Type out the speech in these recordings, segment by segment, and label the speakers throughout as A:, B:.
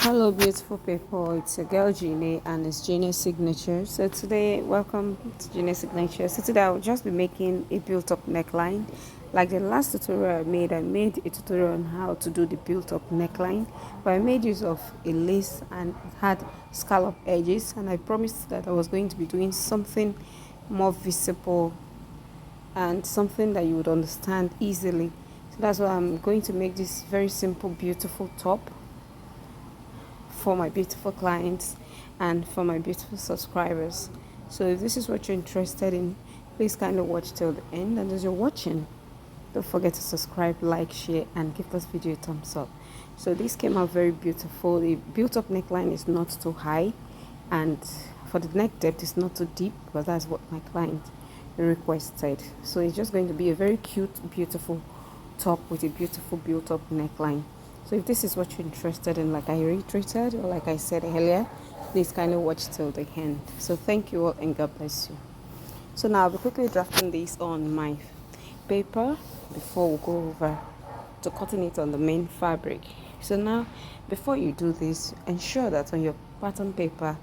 A: Hello, beautiful people. It's your girl Jeannie, and it's Jeannie's Signature. So today, welcome to Jeannie's Signature. So today, I'll just be making a built-up neckline. Like the last tutorial I made a tutorial on how to do the built-up neckline, but I made use of a lace and it had scallop edges, and I promised that I was going to be doing something more visible and something that you would understand easily. So that's why I'm going to make this very simple, beautiful top for my beautiful clients and for my beautiful subscribers. So if this is what you're interested in, please kindly watch till the end. And as you're watching, don't forget to subscribe, like, share, and give this video a thumbs up. So this came out very beautiful. The built-up neckline is not too high, and for the neck depth, it's not too deep, because that's what my client requested. So it's just going to be a very cute, beautiful top with a beautiful built-up neckline. So if this is what you're interested in, like I reiterated or like I said earlier, please kindly watch till the end. So thank you all and God bless you. So now I'll be quickly drafting this on my paper before we go over to cutting it on the main fabric. So now, before you do this, ensure that on your pattern paper,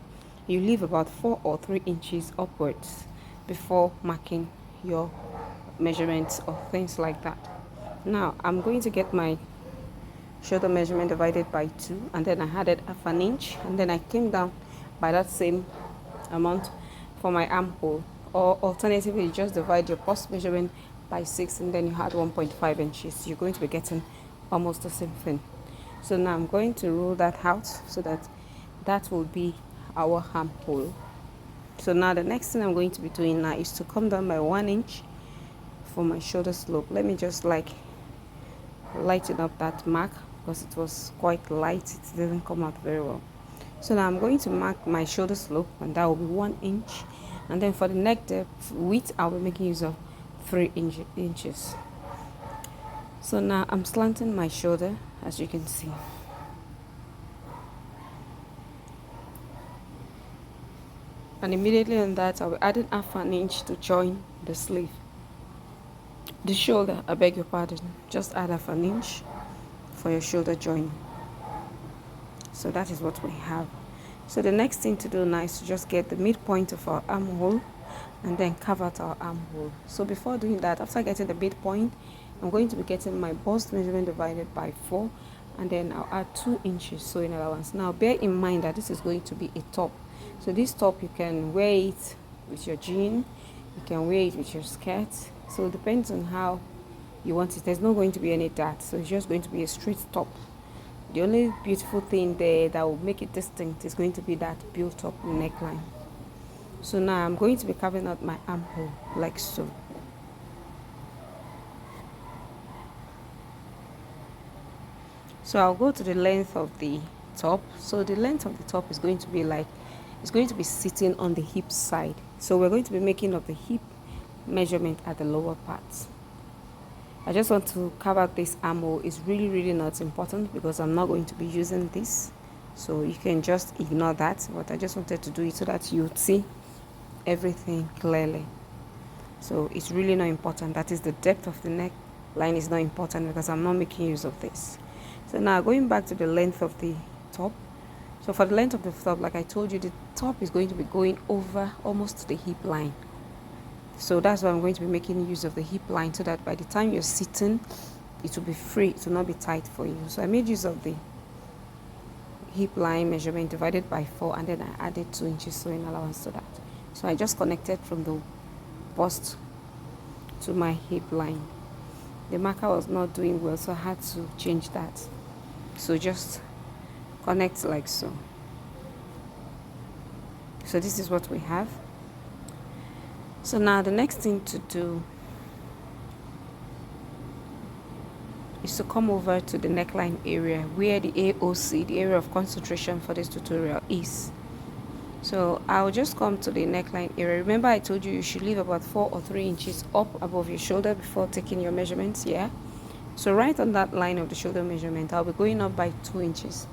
A: you leave about 4 or 3 inches upwards before marking your measurements or things like that. Now, I'm going to get my shoulder measurement divided by 2, and then I added half an inch, and then I came down by that same amount for my armhole. Or alternatively, you just divide your bust measurement by 6 and then you add 1.5 inches. You're going to be getting almost the same thing. So now I'm going to roll that out so that that will be our armhole. So now the next thing I'm going to be doing now is to come down by 1 inch for my shoulder slope. Let me just lighten up that mark, because it was quite light, it didn't come out very well. So now I'm going to mark my shoulder slope, and that will be 1 inch, and then for the neck depth width I'll be making use of 3 inches. So now I'm slanting my shoulder, as you can see, and immediately on that I'll be adding half an inch to join the sleeve. The shoulder, I beg your pardon, just add half an inch for your shoulder join. So that is what we have. So the next thing to do now is to just get the midpoint of our armhole and then carve out our armhole. So before doing that, after getting the midpoint, I'm going to be getting my bust measurement divided by 4, and then I'll add 2 inches sewing allowance. Now bear in mind that this is going to be a top. So this top, you can wear it with your jean, you can wear it with your skirt. So it depends on how you want it. There's not going to be any dart, so it's just going to be a straight top. The only beautiful thing there that will make it distinct is going to be that built-up neckline. So now I'm going to be carving out my armhole like so. So I'll go to the length of the top. So the length of the top is going to be it's going to be sitting on the hip side. So we're going to be making of the hip measurement at the lower part. I just want to carve out this armhole. It's really not important because I'm not going to be using this, so you can just ignore that, but I just wanted to do it so that you see everything clearly. So it's really not important. That is, the depth of the neck line is not important because I'm not making use of this. So now going back to the length of the top. So for the length of the top, like I told you, the top is going to be going over almost to the hip line. So that's why I'm going to be making use of the hip line, so that by the time you're sitting, it will be free, it will not be tight for you. So I made use of the hip line measurement divided by 4, and then I added 2 inches sewing allowance to that. So I just connected from the bust to my hip line. The marker was not doing well, so I had to change that. So just connect like so. So this is what we have. So now the next thing to do is to come over to the neckline area where the AOC, the area of concentration for this tutorial, is. So I'll just come to the neckline area. Remember I told you should leave about 4 or 3 inches up above your shoulder before taking your measurements, yeah? So right on that line of the shoulder measurement, I'll be going up by 2 inches.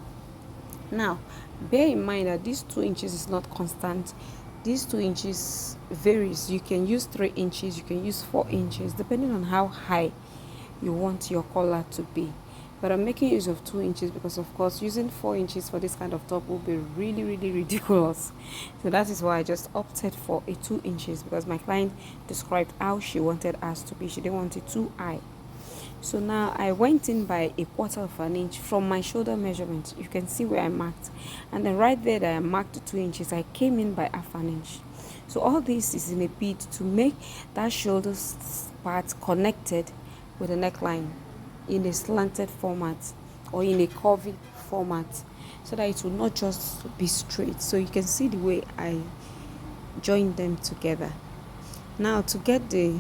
A: Now, bear in mind that these 2 inches is not constant. These 2 inches varies. You can use 3 inches, you can use 4 inches, depending on how high you want your collar to be. but I'm making use of 2 inches because of course using 4 inches for this kind of top will be really really ridiculous. So that is why I just opted for a 2 inches, because my client described how she wanted us to be. She didn't want it too high. So now I went in by a quarter of an inch from my shoulder measurement. You can see where I marked, and then right there that I marked 2 inches, I came in by half an inch. So all this is in a bid to make that shoulder part connected with the neckline in a slanted format or in a curvy format, so that it will not just be straight. So you can see the way I join them together. Now to get the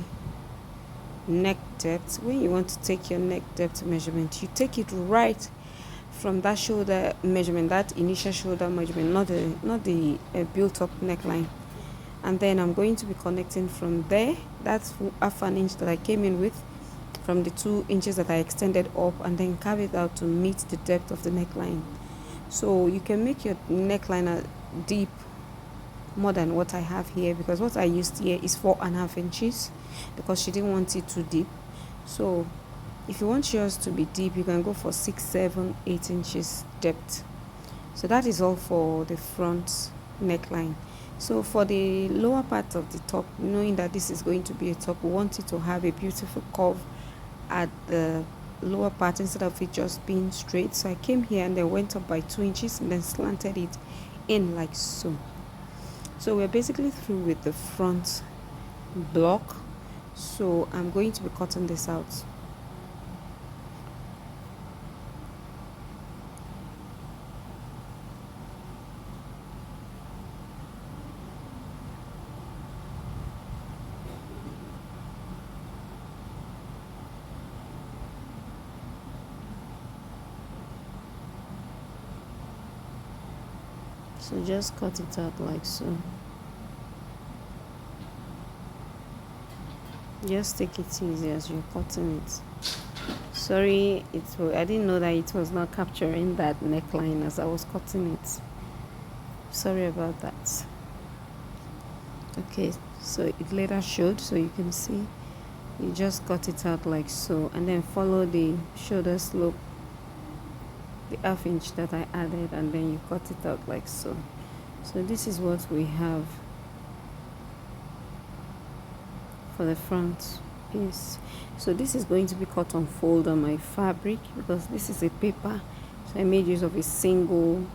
A: neck depth, when you want to take your neck depth measurement, you take it right from that shoulder measurement, that initial shoulder measurement, not the built up neckline. And then I'm going to be connecting from there. That's half an inch that I came in with, from the 2 inches that I extended up, and then carve it out to meet the depth of the neckline. So you can make your neckline deep more than what I have here, because what I used here is 4.5 inches, because she didn't want it too deep. So if you want yours to be deep, you can go for 6, 7, 8 inches depth. So that is all for the front neckline. So for the lower part of the top, knowing that this is going to be a top, we want it to have a beautiful curve at the lower part instead of it just being straight. So I came here and then went up by 2 inches and then slanted it in like so. So we're basically through with the front block. So I'm going to be cutting this out. So just cut it out like so. Just take it easy as you're cutting it. Sorry, I didn't know that it was not capturing that neckline as I was cutting it. Sorry about that. Okay, so it later showed, so you can see you just cut it out like so, and then follow the shoulder slope, the half inch that I added, and then you cut it out like so. So this is what we have for the front piece. So this is going to be cut on fold on my fabric, because this is a paper, so I made use of a single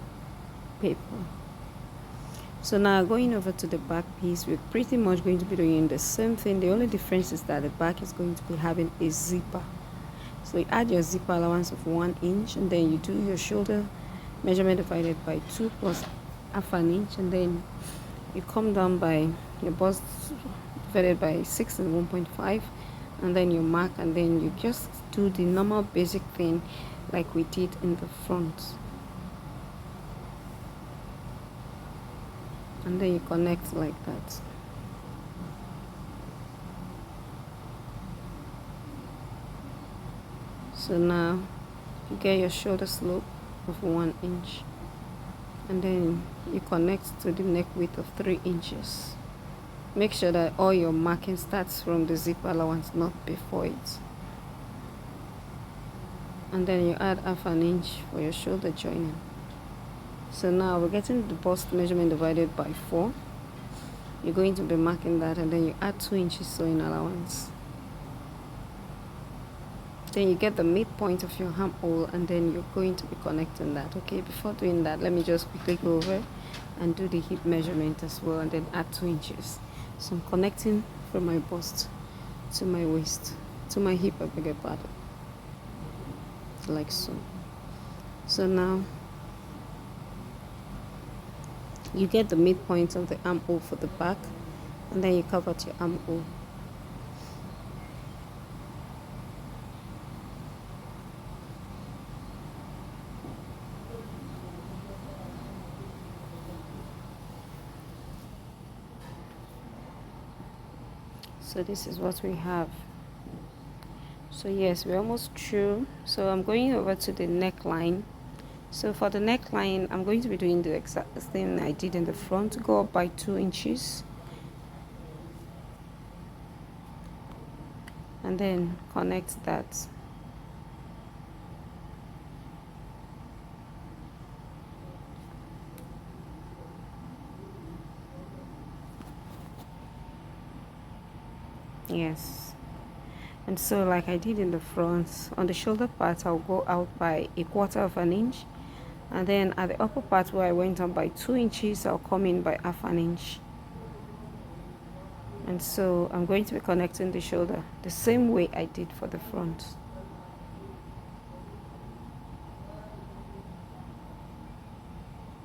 A: paper. So now going over to the back piece, we're pretty much going to be doing the same thing. The only difference is that the back is going to be having a zipper. So you add your zipper allowance of 1 inch, and then you do your shoulder measurement divided by 2 plus half an inch, and then you come down by your bust divided by 6 and 1.5, and then you mark, and then you just do the normal basic thing like we did in the front, and then you connect like that. So now you get your shoulder slope of 1 inch, and then you connect to the neck width of 3 inches. Make sure that all your marking starts from the zip allowance, not before it. And then you add half an inch for your shoulder joining. So now we're getting the bust measurement divided by 4. You're going to be marking that, and then you add 2 inches sewing allowance. Then you get the midpoint of your armhole, and then you're going to be connecting that. Okay, before doing that, let me just quickly go over and do the hip measurement as well, and then add 2 inches. So I'm connecting from my bust to my waist, to my hip, I beg your pardon, like so. So now you get the midpoint of the armhole for the back, and then you cover your armhole. So this is what we have. So yes, we're almost through. So I'm going over to the neckline. So for the neckline, I'm going to be doing the exact thing I did in the front. Go up by 2 inches, and then connect that. Yes. And so like I did in the front, on the shoulder part I'll go out by a quarter of an inch, and then at the upper part where I went on by 2 inches, I'll come in by half an inch. And so I'm going to be connecting the shoulder the same way I did for the front.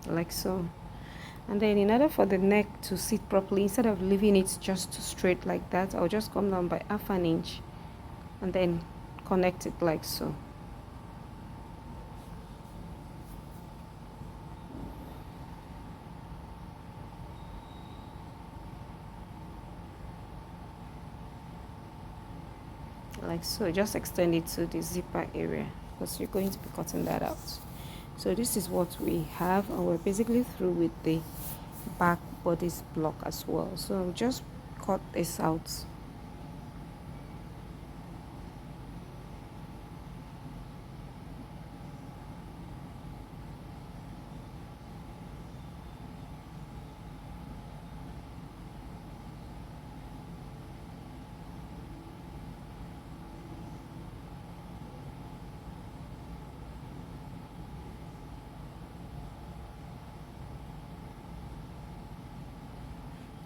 A: Like so. And then in order for the neck to sit properly, instead of leaving it just straight like that, I'll just come down by half an inch and then connect it like so. Like so. Just extend it to the zipper area because you're going to be cutting that out. So this is what we have, and we're basically through with the back bodice block as well. So just cut this out.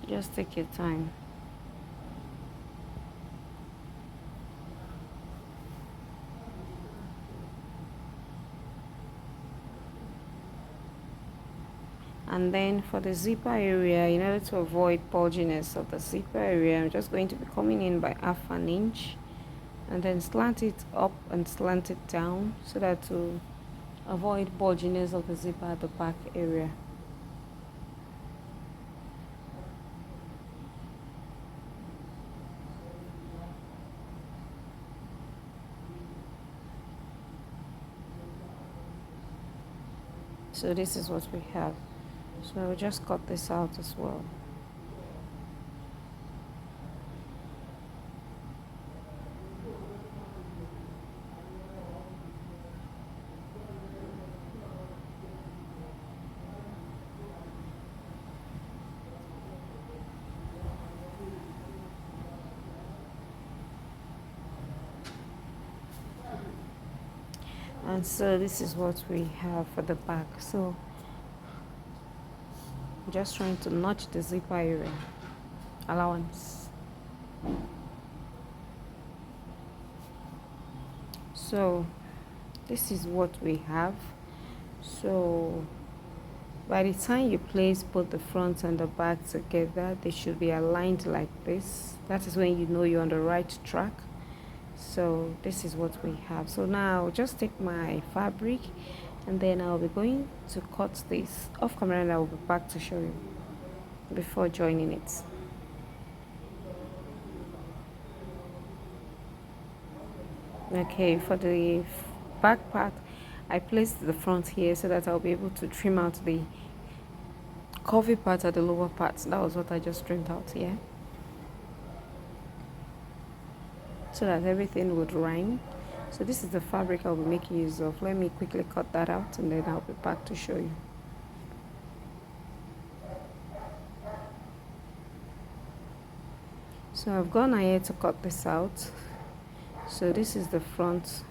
A: Just take your time. And then for the zipper area, in order to avoid bulginess of the zipper area, I'm just going to be coming in by half an inch and then slant it up and slant it down so that to avoid bulginess of the zipper at the back area. So this is what we have. So I'll just cut this out as well. And so this is what we have for the back. So I'm just trying to notch the zipper area allowance. So this is what we have. So by the time you place both the front and the back together, they should be aligned like this. That is when you know you're on the right track. So this is what we have. So now I'll just take my fabric and then I'll be going to cut this off camera, and I'll be back to show you before joining it. Okay, for the back part, I placed the front here so that I'll be able to trim out the curvy part at the lower part. That was what I just trimmed out here, so that everything would rhyme. So this is the fabric I'll be making use of. Let me quickly cut that out and then I'll be back to show you. So I've gone ahead to cut this out. So this is the front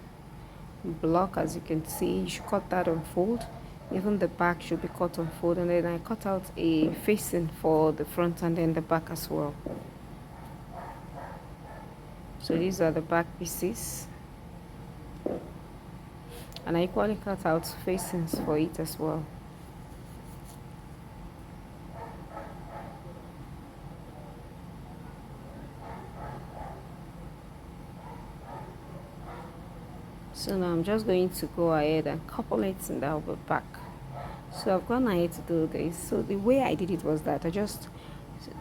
A: block. As you can see, you should cut that on fold. Even the back should be cut on fold, and then I cut out a facing for the front and then the back as well. So these are the back pieces, and I equally cut out facings for it as well. So now I'm just going to go ahead and couple it, and I'll be back. So I've gone ahead to do this. So the way I did it was that I just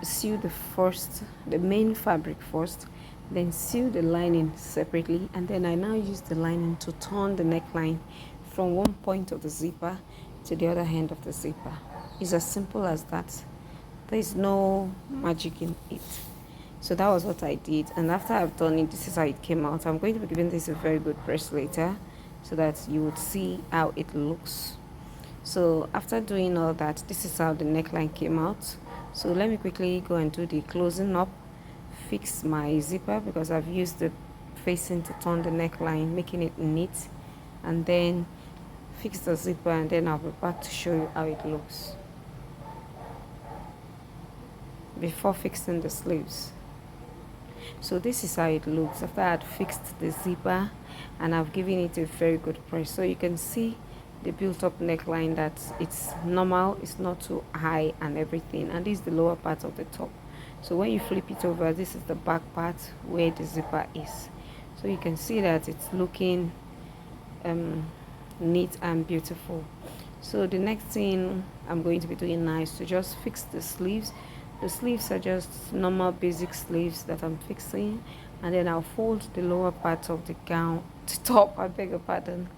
A: sewed the main fabric first, then sew the lining separately, and then I now use the lining to turn the neckline from one point of the zipper to the other end of the zipper. It's as simple as that. There's no magic in it. So that was what I did, and after I've done it, this is how it came out. I'm going to be giving this a very good press later so that you would see how it looks. So after doing all that, this is how the neckline came out. So let me quickly go and do the closing up fix my zipper because I've used the facing to turn the neckline, making it neat, and then fix the zipper, and then I'll be back to show you how it looks before fixing the sleeves. So this is how it looks after I had fixed the zipper and I've given it a very good press. So you can see the built-up neckline, that it's normal, it's not too high and everything, and this is the lower part of the top. So when you flip it over, this is the back part where the zipper is. So you can see that it's looking neat and beautiful. So the next thing I'm going to be doing now is to just fix the sleeves. The sleeves are just normal basic sleeves that I'm fixing, and then I'll fold the lower part of the gown to top, I beg your pardon,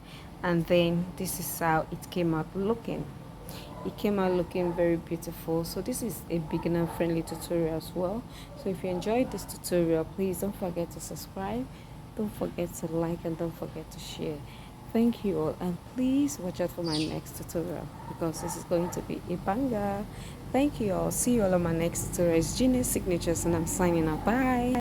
A: and then this is how it came out looking. It came out looking very beautiful. So this is a beginner friendly tutorial as well. So if you enjoyed this tutorial, please don't forget to subscribe, don't forget to like, and don't forget to share. Thank you all, and please watch out for my next tutorial because this is going to be a banger. Thank you all. See you all on my next tutorial. It's Genius Signatures, and I'm signing out. Bye.